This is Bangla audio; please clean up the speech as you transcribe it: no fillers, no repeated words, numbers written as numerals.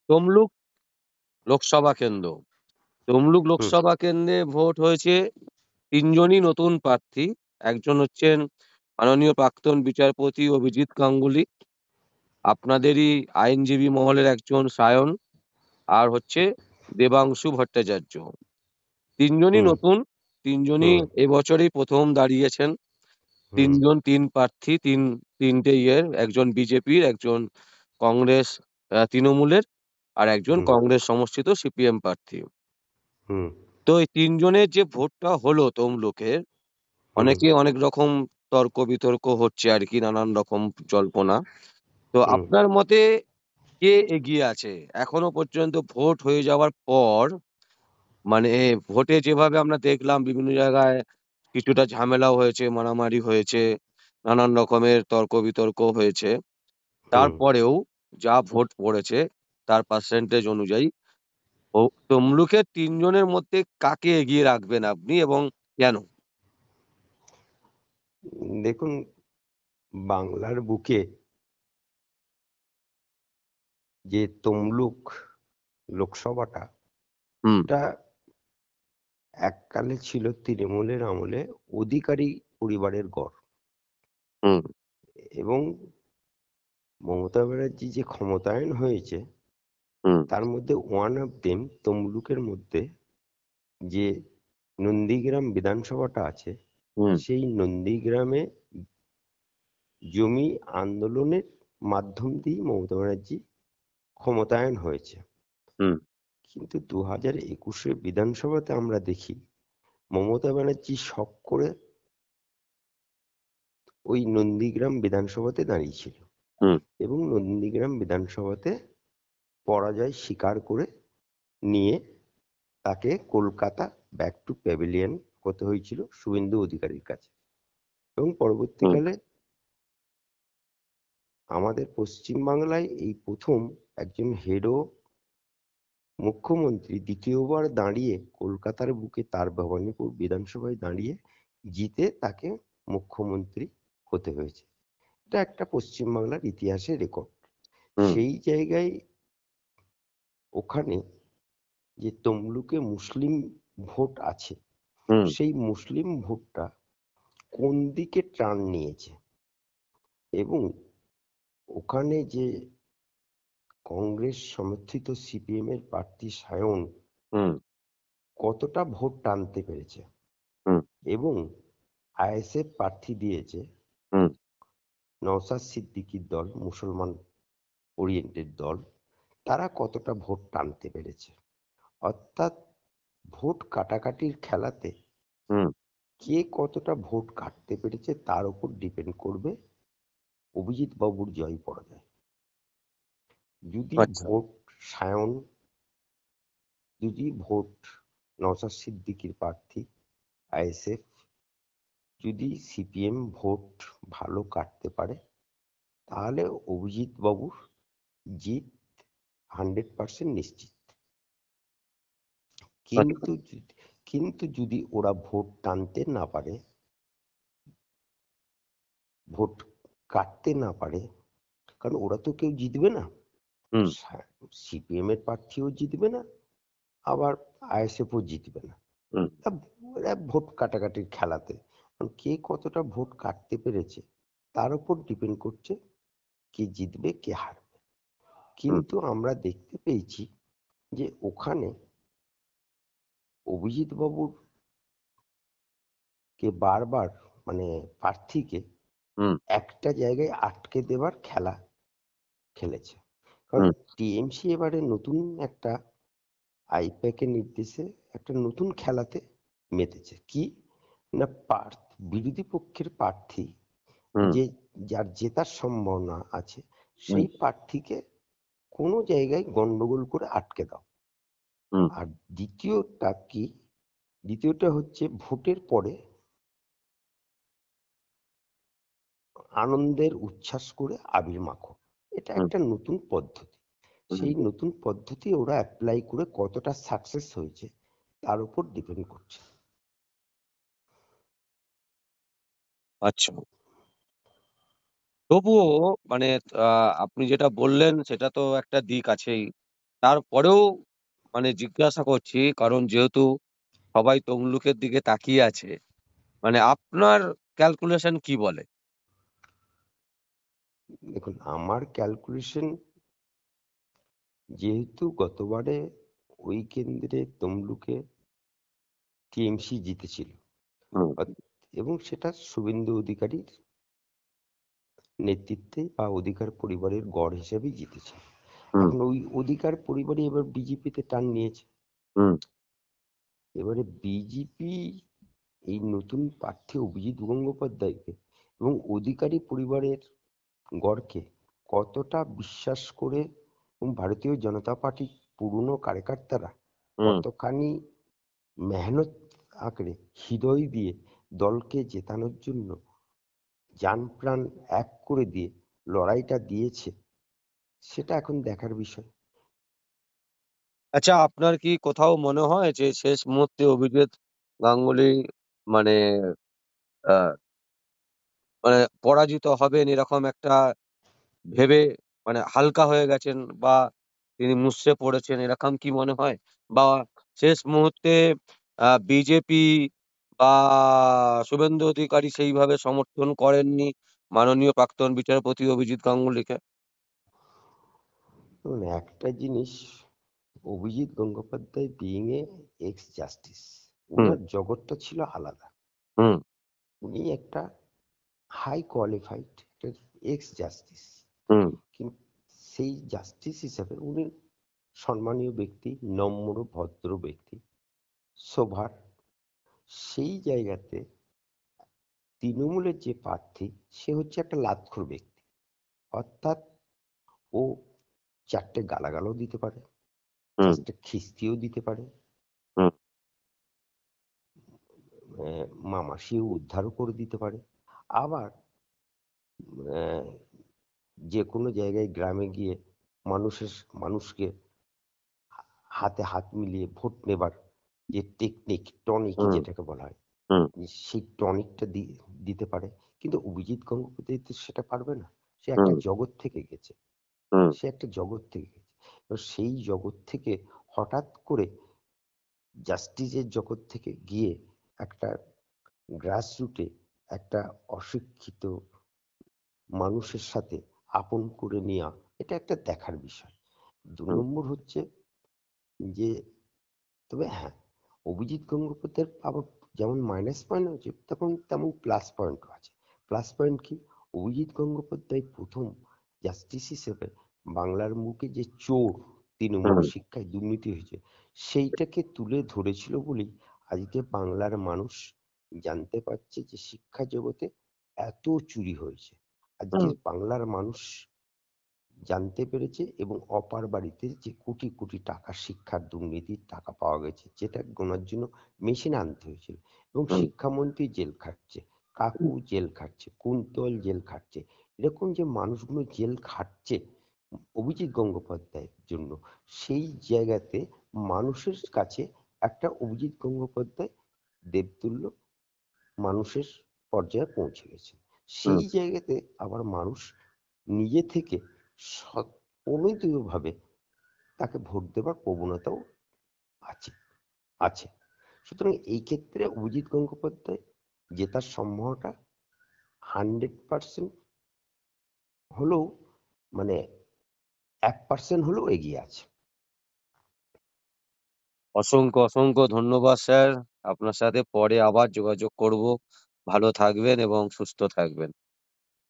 তমলুক লোকসভা কেন্দ্র। তমলুক হুম লোকসভা কেন্দ্রে ভোট হয়েছে ৩ জনই নতুন প্রার্থী। একজন হচ্ছেন মাননীয় প্রাক্তন বিচারপতি অভিজিৎ গাঙ্গুলি, আপনাদেরই আইনজীবী মহলের একজন সায়ন, আর হচ্ছে দেবাংশু ভট্টাচার্য। ৩ জনই হুম নতুন, ৩ জনই হুম এবছরেই ১ম দাঁড়িয়েছেন। ৩ হুম জন ৩ প্রার্থী, ৩টে একজন বিজেপির, একজন কংগ্রেস তৃণমূলের, আর একজন হুম কংগ্রেস সমর্থিত সিপিএম প্রার্থী। হুম তো এই ৩ জনের যে ভোটটা হলো তমলুকের, হুম অনেকে অনেক রকম তর্ক-বিতর্ক হচ্ছে আরকি, নানান রকম জল্পনা। তো হুম আপনার মতে কে এগিয়ে আছে? এখনো পর্যন্ত ভোট হয়ে যাওয়ার পর, মানে ভোটে যেভাবে আমরা দেখলাম বিভিন্ন জায়গায় কিছুটা ঝামেলাও হয়েছে, মারামারি হয়েছে, নানান রকমের তর্ক-বিতর্ক হয়েছে। হুম তারপরেও যা ভোট পড়েছে তার পার্সেন্টেজ অনুযায়ী ও তমলুকের ৩ জনের মধ্যে কাকে এগিয়ে রাখবেন আপনি এবং কেন? দেখুন, বাংলার বুকে যে তমলুক লোকসভাটা, হুম, এটা এককালে ছিল তৃণমূলের আমলে অধিকারী পরিবারের গড়। হুম, এবং মমতা ব্যানার্জি যে ক্ষমতায়ন হয়েছে, হুম, তার মধ্যে ওয়ান অফ দেম তমলুকের মধ্যে যে নন্দীগ্রাম বিধানসভাটা আছে, হুম, সেই নন্দীগ্রামে জমি আন্দোলনের মাধ্যম দিয়ে মমতা ব্যানার্জি ক্ষমতায়ন হয়েছে। হুম, কিন্তু 2021 বিধানসভাতে আমরা দেখি মমতা ব্যানার্জি শখ করে ওই নন্দীগ্রাম বিধানসভাতে দাঁড়িয়েছিল হুম, এবং নন্দীগ্রাম বিধানসভাতে পরাজয় স্বীকার করে নিয়ে তাকে কলকাতা ব্যাক টু প্যাভিলিয়ন হতে হয়েছিল শুভেন্দু অধিকারীর কাছে। এবং হুম, পরবর্তীকালে আমাদের পশ্চিমবাংলায় এই প্রথম একজন হেড মুখ্যমন্ত্রী দ্বিতীয়বার দাঁড়িয়ে কলকাতার বুকে তার ভবানীপুর বিধানসভায় দাঁড়িয়ে জিতে তাকে মুখ্যমন্ত্রী হতে হয়েছে। এটা একটা পশ্চিমবাংলার ইতিহাসে রেকর্ড। হুম, সেই জায়গায় ওখানে যে তমলুকে মুসলিম ভোট আছে, হুম, সেই মুসলিম ভোটটা কোন দিকে টার্ন নিয়েছে এবং ওখানে যে কংগ্রেস সমর্থিত সিপিএম এর প্রার্থী সায়ন হুম, কতটা ভোট টানতে পেরেছে হুম, এবং আইএসএফ প্রার্থী দিয়েছে হুম, নওশাদ সিদ্দিকীর দল, মুসলমান ওরিয়েন্টেড দল, তারা কতটা ভোট টানতে পেরেছে। অর্থাৎ ভোট কাটাকাটির খেলাতে হুম, কে কতটা ভোট কাটতে পেরেছে তার উপর ডিপেন্ড করবে অভিজিৎ বাবুর জয় পরাজয়। যদি আচ্ছা, ভোট সায়ন, যদি ভোট নওশাদ সিদ্দিকীর প্রার্থী আইএসএফ, যদি সিপিএম ভোট ভালো কাটতে পারে, তাহলে অভিজিৎ বাবুর জিত 100% নিশ্চিত। আচ্ছা, কিন্তু যদি ওরা ভোট টানতে না পারে, ভোট কাটতে না পারে, কারণ ওরা তো কেউ জিতবে না, হুম, সিপিএম এর প্রার্থীও জিতবে না, আবার আইএসএফও জিতবে না। হুম, তা ওরা ভোট কাটাকাটির খেলাতে কারণ কে কতটা ভোট কাটতে পেরেছে তার উপর ডিপেন্ড করছে কে জিতবে কে হারবে। হুম, কিন্তু আমরা দেখতে পেয়েছি যে ওখানে অভিজিৎ বাবুর কে বারবার, মানে প্রার্থীকে হুম, একটা জায়গায় আটকে দেবার খেলা খেলেছে। কারণ হুম, টিএমসি এবারে নতুন একটা আইপ্যাকের নির্দেশে একটা নতুন খেলাতে মেতেছে। কি না, বিরোধী পক্ষের প্রার্থী হুম, যে, যার জেতার সম্ভাবনা আছে, হুম, সেই প্রার্থীকে কোনো জায়গায় গন্ডগোল করে আটকে দাও। হুম, আর দ্বিতীয়টা কি, দ্বিতীয়টা হচ্ছে ভোটের পরে আনন্দের উচ্ছ্বাস করে আবির মাখো। এটা হুম, একটা নতুন পদ্ধতি। হুম, সেই নতুন পদ্ধতি ওরা অ্যাপ্লাই করে কতটা সাকসেস হয়েছে তার উপর ডিপেন্ড করছে। আচ্ছা। তবুও মানে আপনি যেটা বললেন সেটা তো একটা দিক আছেই। তারপরেও মানে জিজ্ঞাসা করছি, কারণ যেহেতু সবাই তমলুকের দিকে তাকিয়ে আছে, মানে আপনার ক্যালকুলেশন কি বলে? দেখুন, আমার ক্যালকুলেশন, যেহেতু গতবারে ওই কেন্দ্রে তমলুকে টিএমসি জিতেছিল, হুম, এবং সেটা শুভেন্দু অধিকারীর নেতৃত্বে বা অধিকার পরিবারের গড় হিসেবেই জিতেছে। হুম, এখন ওই অধিকার পরিবারই এবার বিজেপিতে টান নিয়েছে। হুম, এবারে বিজেপি এই নতুন প্রার্থী অভিজিৎ গঙ্গোপাধ্যায়কে এবং অধিকারী পরিবারের গড়কে কতটা বিশ্বাস করে, এবং ভারতীয় জনতা পার্টির পুরনো কার্যকর্তারা হুম। কতখানি মেহনত আঁকড়ে হৃদয় দিয়ে দলকে জেতানোর জন্য জান প্রাণ এক করে দিয়ে লড়াইটা দিয়েছে, সেটা এখন দেখার বিষয়। আচ্ছা, আপনার কি কোথাও মনে হয় যে শেষ মুহূর্তে অভিজিৎ গাঙ্গুলি মানে আ মানে পরাজিত হবেন এরকম একটা ভেবে মানে হালকা হয়ে গেছেন, বা তিনি মুষড়ে পড়েছেন, এরকম কি মনে হয়? বা শেষ মুহূর্তে বিজেপি বা শুভেন্দু অধিকারী সেইভাবে সমর্থন করেননি মাননীয় প্রাক্তন বিচারপতি অভিজিৎ গাঙ্গুলিকে? দেখুন, একটা জিনিস, Abhijit Gangopadhyay being a ex justice, hmm, উনার জগৎটা ছিল আলাদা। হুম, উনি একটা high qualified ex justice, hmm, কিন্তু সেই জাস্টিস হিসাবে উনি সম্মানীয় ব্যক্তি, নম্র ভদ্র ব্যক্তি, সোভার। সেই জায়গাতে তৃণমূলের যে প্রার্থী, সে হচ্ছে একটা লাতখোর ব্যক্তি। অর্থাৎ ও চারটে গালাগালও দিতে পারে, হুম, চারটে খিস্তিও দিতে পারে, হুম, মামাসিও উদ্ধারও করে দিতে পারে। আবার আহ, যে কোনো জায়গায় গ্রামে গিয়ে মানুষের মানুষকে হাতে হাত মিলিয়ে ভোট নেবার যে টেকনিক, টনিক হুম, যেটাকে বলা হয়, হুম, সেই টনিকটা দিতে পারে। কিন্তু অভিজিৎ গঙ্গোপাধ্যায় তো সেটা পারবে না। সে একটা হুম, জগৎ থেকে গেছে, হুম, সে একটা জগৎ থেকে গেছে। এবার সেই জগৎ থেকে হঠাৎ করে জাস্টিসের জগৎ থেকে গিয়ে একটা গ্রাসরুটে একটা অশিক্ষিত মানুষের সাথে আপন করে নেওয়া, এটা একটা দেখার বিষয়। দু হুম, নম্বর হচ্ছে যে, তবে হ্যাঁ, অভিজিৎ গঙ্গোপাধ্যায়ের আবার যেমন মাইনাস পয়েন্ট আছে, তেমন তেমন প্লাস পয়েন্টও আছে। প্লাস পয়েন্ট কি? অভিজিৎ গঙ্গোপাধ্যায় প্রথম জাস্টিস হিসেবে বাংলার মুখে যে চোর, তৃণমূল হুম, শিক্ষায় দুর্নীতি হয়েছে, সেইটাকে তুলে ধরেছিল বলেই আজকে বাংলার মানুষ জানতে পারছে যে শিক্ষা জগতে এত চুরি হয়েছে। আজকে হুম, বাংলার মানুষ জানতে পেরেছে, এবং অপার বাড়িতে যে কোটি কোটি টাকা শিক্ষার দুর্নীতির টাকা পাওয়া গেছে, যেটা গোনার জন্য মেশিন আনতে হয়েছিল। এবং হুম, শিক্ষামন্ত্রী জেল খাটছে, কাকু জেল খাটছে, কুন্তল জেল খাটছে। এরকম যে মানুষগুলো জেল খাটছে অভিজিৎ গঙ্গোপাধ্যায়ের জন্য, সেই জায়গাতে মানুষের কাছে একটা অভিজিৎ গঙ্গোপাধ্যায় দেবতুল্য মানুষের পর্যায়ে পৌঁছে গেছে। হুম, সেই জায়গাতে আবার মানুষ নিজে থেকে অনুদীয়ভাবে তাকে ভোট দেবার প্রবণতাও আছে আছে সুতরাং এই ক্ষেত্রে অভিজিৎ গঙ্গোপাধ্যায় জেতার সম্ভাবনাটা 100% হলেও, মানে 1% হলেও এগিয়ে আছে। অসংখ্য, অসংখ্য ধন্যবাদ স্যার। আপনার সাথে পরে আবার যোগাযোগ করব। ভালো থাকবেন এবং সুস্থ থাকবেন।